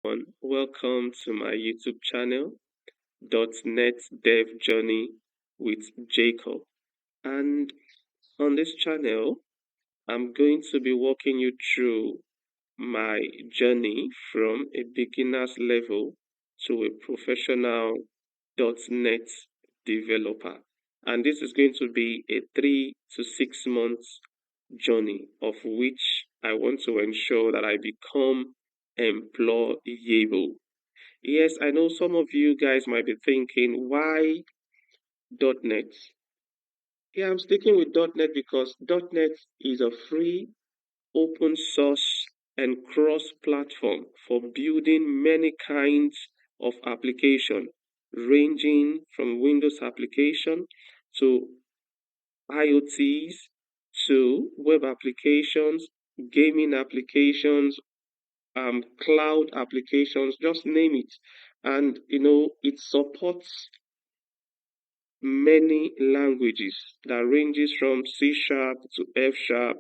Welcome to my YouTube channel, DotNet-Dev-Journey with Jacob. And on this channel, I'm going to be walking you through my journey from a beginner's level to a professional .NET developer. And this is going to be a 3 to 6 months journey of which I want to ensure that I become employable. Yes, I know some of you guys might be thinking, why .NET? Yeah, I'm sticking with .NET because .NET is a free, open source, and cross-platform for building many kinds of application, ranging from Windows application to IoTs to web applications, gaming applications, cloud applications, just name it. And it supports many languages that ranges from C sharp to F sharp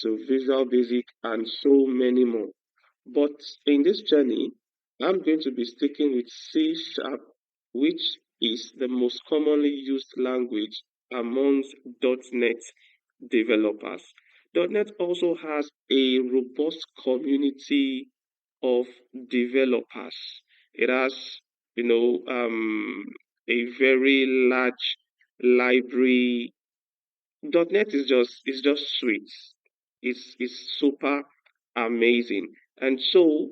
to Visual Basic and so many more. But in this journey, I'm going to be sticking with C sharp, which is the most commonly used language amongst .NET developers. .NET also has a robust community of developers. It has, you know, um, a very large library. .NET is just sweet. It's super amazing. And so,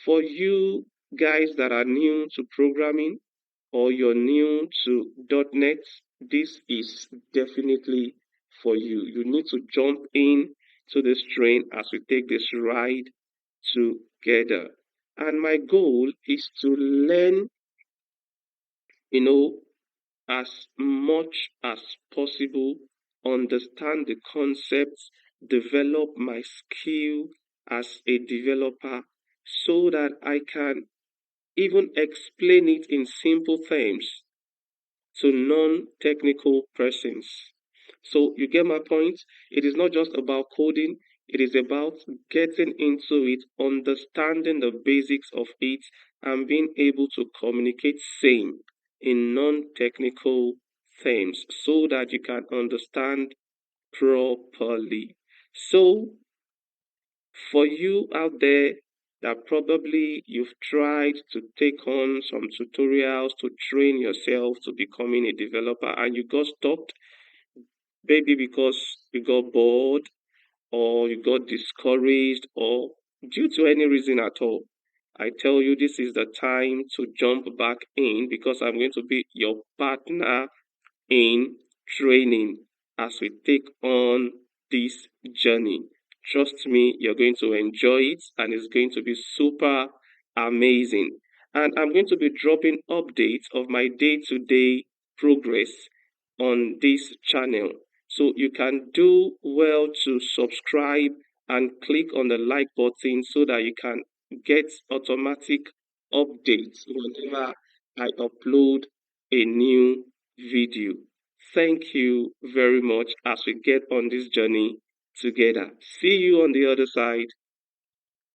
for you guys that are new to programming or you're new to .NET, this is definitely for you. You need to jump in to this train as we take this ride together. And my goal is to learn, you know, as much as possible, understand the concepts, develop my skill as a developer so that I can even explain it in simple terms to non-technical persons. So you get my point? It is not just about coding, it is about getting into it, understanding the basics of it, and being able to communicate same in non-technical terms so that you can understand properly. So for you out there that probably you've tried to take on some tutorials to train yourself to becoming a developer and you got stopped, maybe because you got bored or you got discouraged or due to any reason at all, I tell you this is the time to jump back in because I'm going to be your partner in training as we take on this journey. Trust me, you're going to enjoy it and it's going to be super amazing. And I'm going to be dropping updates of my day to day progress on this channel. So you can do well to subscribe and click on the like button so that you can get automatic updates whenever I upload a new video. Thank you very much as we get on this journey together. See you on the other side.